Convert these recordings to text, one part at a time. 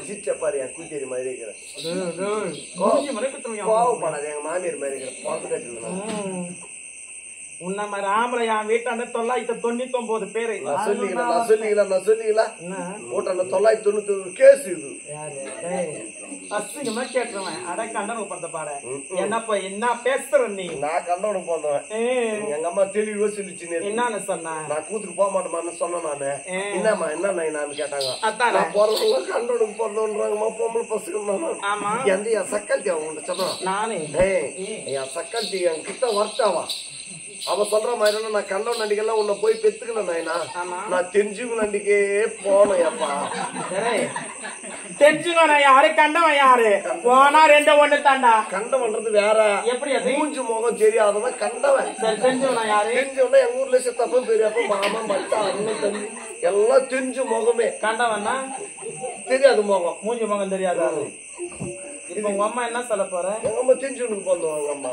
சிச்ச பாரு என் கூச்சேரி மாதிரி இருக்கிறேன் கோவப்படாது எங்க மாமியார் மாதிரி இருக்கிறேன் பாத்து கட்டிடுவேன் உன்ன மாதிரி ஆம்பளை என் வீட்டாண்ட 999 பேரு நான் சொல்லிக்கலாம் வீட்டாண்ட 999 கேஸ் இது அசிங்கமா கேட்டுருவேன் அட கண்டன பண்ற பாட என்னப்பா என்ன பேசுற நீ நான் கண்டவனு போனவன் எங்க அம்மா தெளிவா சொல்லிச்சு என்னன்னு சொன்ன நான் கூத்துக்கு போக மாட்டேமான்னு சொன்னேன் நானு என்னம்மா என்ன நான் கேட்டாங்க நான் போறவங்க கண்டவனுக்கு போறதுன்றாங்கம்மா பொம்பளை பசங்க எந்த என் சக்கல்த்தி அவங்க சொன்னா நானே என் சக்கல்த்தி என் கிட்ட வரட்டாவா அவ சொல்ற மாதிரி நான் கண்டவன் நண்டிக்கெல்லாம் உன்னை போய் பெத்துக்கணும் நாயனா நான் தெரிஞ்சுக்கும் நண்டிக்கே போனேன் அப்பா தெரிஞ்சுக்கணும் யாரு கண்டவன் யாரு போனா 2 1 தாண்டா கண்டவன்றது வேற எப்படி மூஞ்சு முகம் தெரியாதவன் கண்டவன் தெரிஞ்சவனா யாரு தெரிஞ்சவனா எங்க ஊர்ல சித்தப்பா பெரியப்பா மாமா மச்சா அண்ணன் தம்பி எல்லாம் தெரிஞ்ச முகமே கண்டவன்னா தெரியாது முகம் மூஞ்சி முகம் தெரியாது இப்ப உங்க அம்மா என்ன சொல்ல போற எங்க அம்மா தெரிஞ்சவனுக்கு போந்தவங்க அம்மா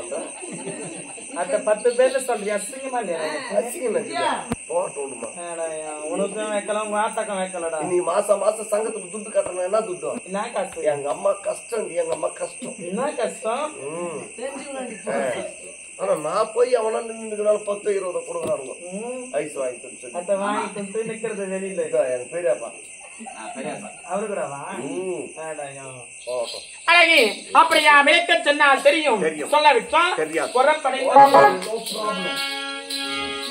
அந்த 10 பேர்ல சொல்றியா அசிங்கமா இல்லையா அசிங்கமா போட்டோடுமா உனக்கும் வைக்கலாம் உங்க ஆத்தாக்கம் வைக்கலடா நீ மாசம் சங்கத்துக்கு துட்டு கட்டணும் என்ன துட்டு என்ன கஷ்டம் எங்க அம்மா கஷ்டம் எங்க அம்மா கஷ்டம் என்ன கஷ்டம் ஆனா நான் போய் அவனா நின்றுனால 10 20 கொடுக்குறானுங்க ஐஸ் வாங்கிட்டு சொல்லி அத வாங்கிட்டு நிக்கிறது வெளியில எங்க பெரியப்பா அவருக்குடாவா அழகி அப்படியா விளக்க சொன்னால் தெரியும் சொல்ல விட்டா புறப்படை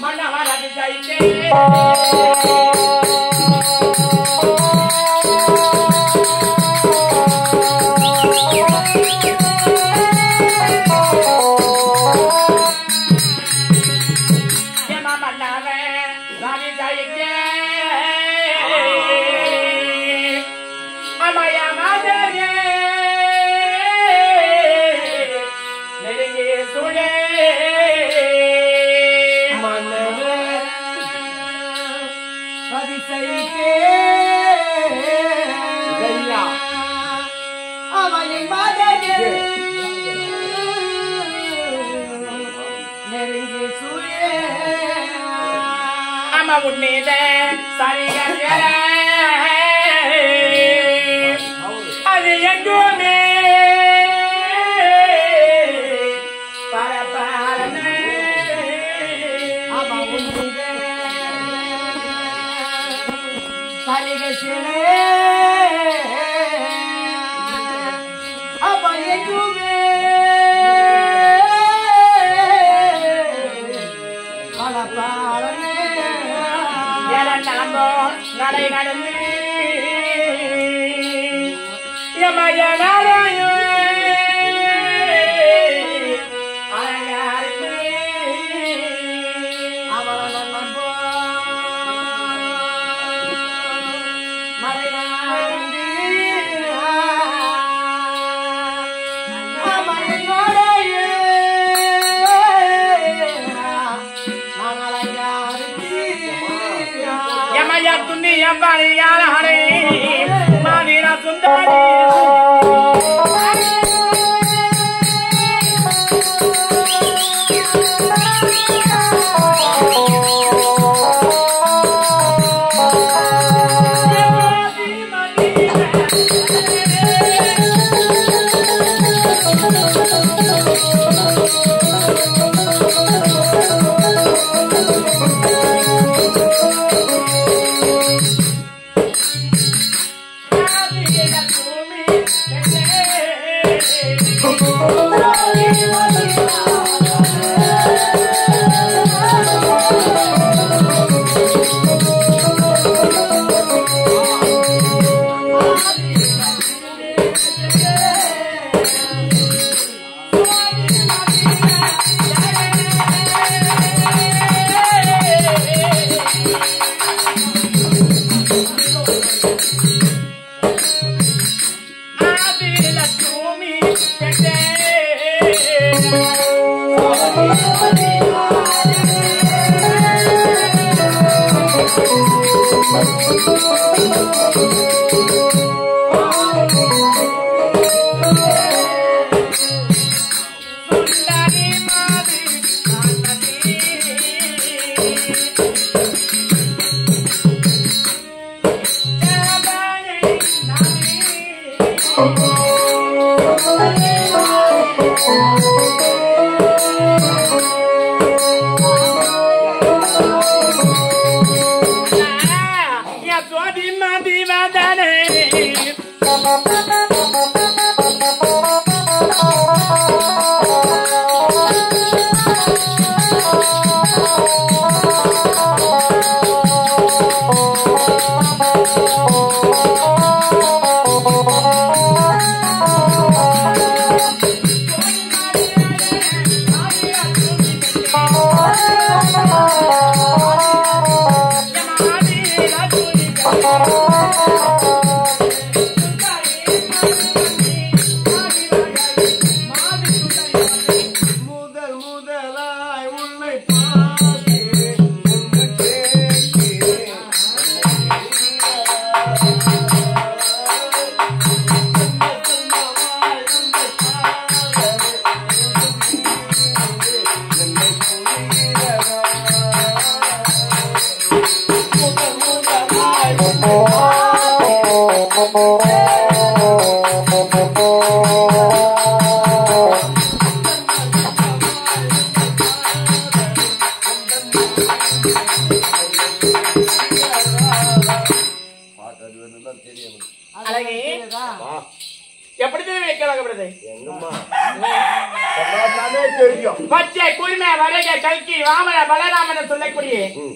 மன்னவரது ஜெயித்தே உன்னீத சரிகள் அது எங்குமே பரபாரமே சரிகள் அப்ப எங்குமே பரபாரமே நடை நடந்து யமயனாராயோ அழகாருக்கு அவள நம்போ மறையாரந்து அமயனாராயோ யமய துண்டி யம்பாரி யாரே மாவீர சுந்தரி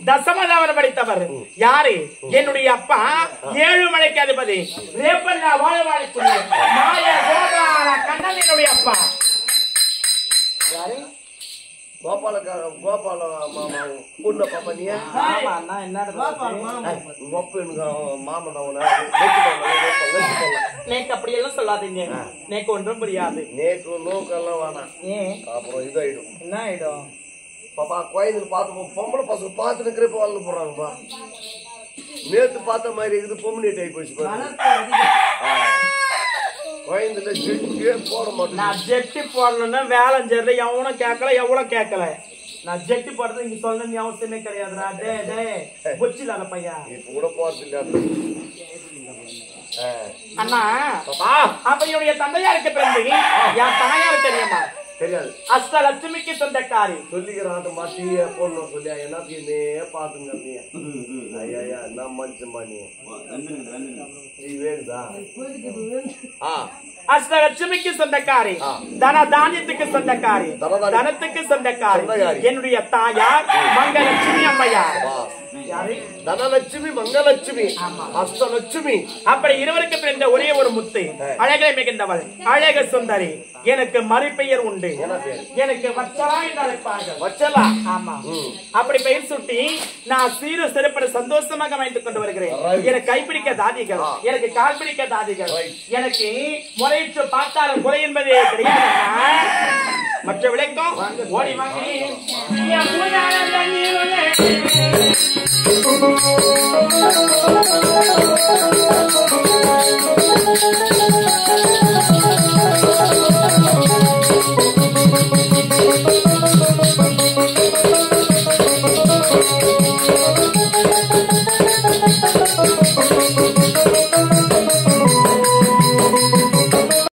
தசமதாவரம் படித்தவர் யாரு? என்னுடைய அப்பா ஏழுமலைக்கு அதிபதி ரேப்பண்ணா வாழவாழக்கூடிய மாய கோபால கண்ணன் என்னுடைய அப்பா. கோபால மாமா பொண்ணு பாப்பா நீ நேக்கு அப்படி எல்லாம் சொல்லாதீங்க. நேக்கு ஒன்றும் புரியாது. நேக்கு நோக்கெல்லாம் வேணாம். அப்புறம் இதாயிடும். என்ன ஆயிடும்? பாப்பா கோயிலுக்கு பார்த்து பொம்பளை பசங்க பார்த்து நிக்கிறப்ப வாழ்ந்து போறாங்கப்பா. நேத்து பார்த்த மாதிரி இருக்குது. பொம்மனி டைப் போச்சு கோயந்துல ஜெட்டியே போட மாட்டேன். நான் ஜெட்டி போடணும்னா வேலை செய்யறது எவனும் கேட்கல, எவ்வளவு கேட்கல. நான் ஜெட்டி போடுறது இங்க சொல்லணும் அவசியமே கிடையாதுடா. டே பொச்சிலாத பையன் இப்ப கூட போறது இல்ல அண்ணா. அப்ப என்னுடைய தந்தையாருக்கு பிறந்து என் தாயாரு தெரியுமா? தெரியாது. அஷ்டலட்சுமிக்கு சொந்தக்காரி சொல்லிக்கிறான் மாட்டியே போடணும் சொல்லியா என்னத்தையுமே பாத்துங்க ஐயா என்ன மனுஷன் நீ வேணுதா? அஷ்டலட்சுமிக்கு சொந்தக்காரி, தன தானியத்துக்கு சொந்தக்காரி, தனத்துக்கு சொந்தக்காரி என்னுடைய தாயார் மங்கலட்சுமி அம்மையார். தனலட்சுமி மங்கலட்சுமி அஷ்டலட்சுமி அப்படி இருவருக்கு பிறந்த ஒரே ஒரு முத்து. அழகை மிகுந்தவள், அழக சுந்தரி. எனக்கு மறுபெயர் உண்டு. எனக்கு வச்சலா என்று அழைப்பார்கள். வச்சலா? ஆமா. அப்படி பெயர் சுட்டி நான் சீர சிறப்பட சந்தோஷமாக அமைத்துக் கொண்டு வருகிறேன். எனக்கு கைப்பிடிக்க தாதிகள், எனக்கு கால் பிடிக்க தாதிகள், எனக்கு முறையிட்டு பார்த்தாலும் குறை என்பதே கிடையாது. மற்ற விளக்கம் ஓடி வாங்கி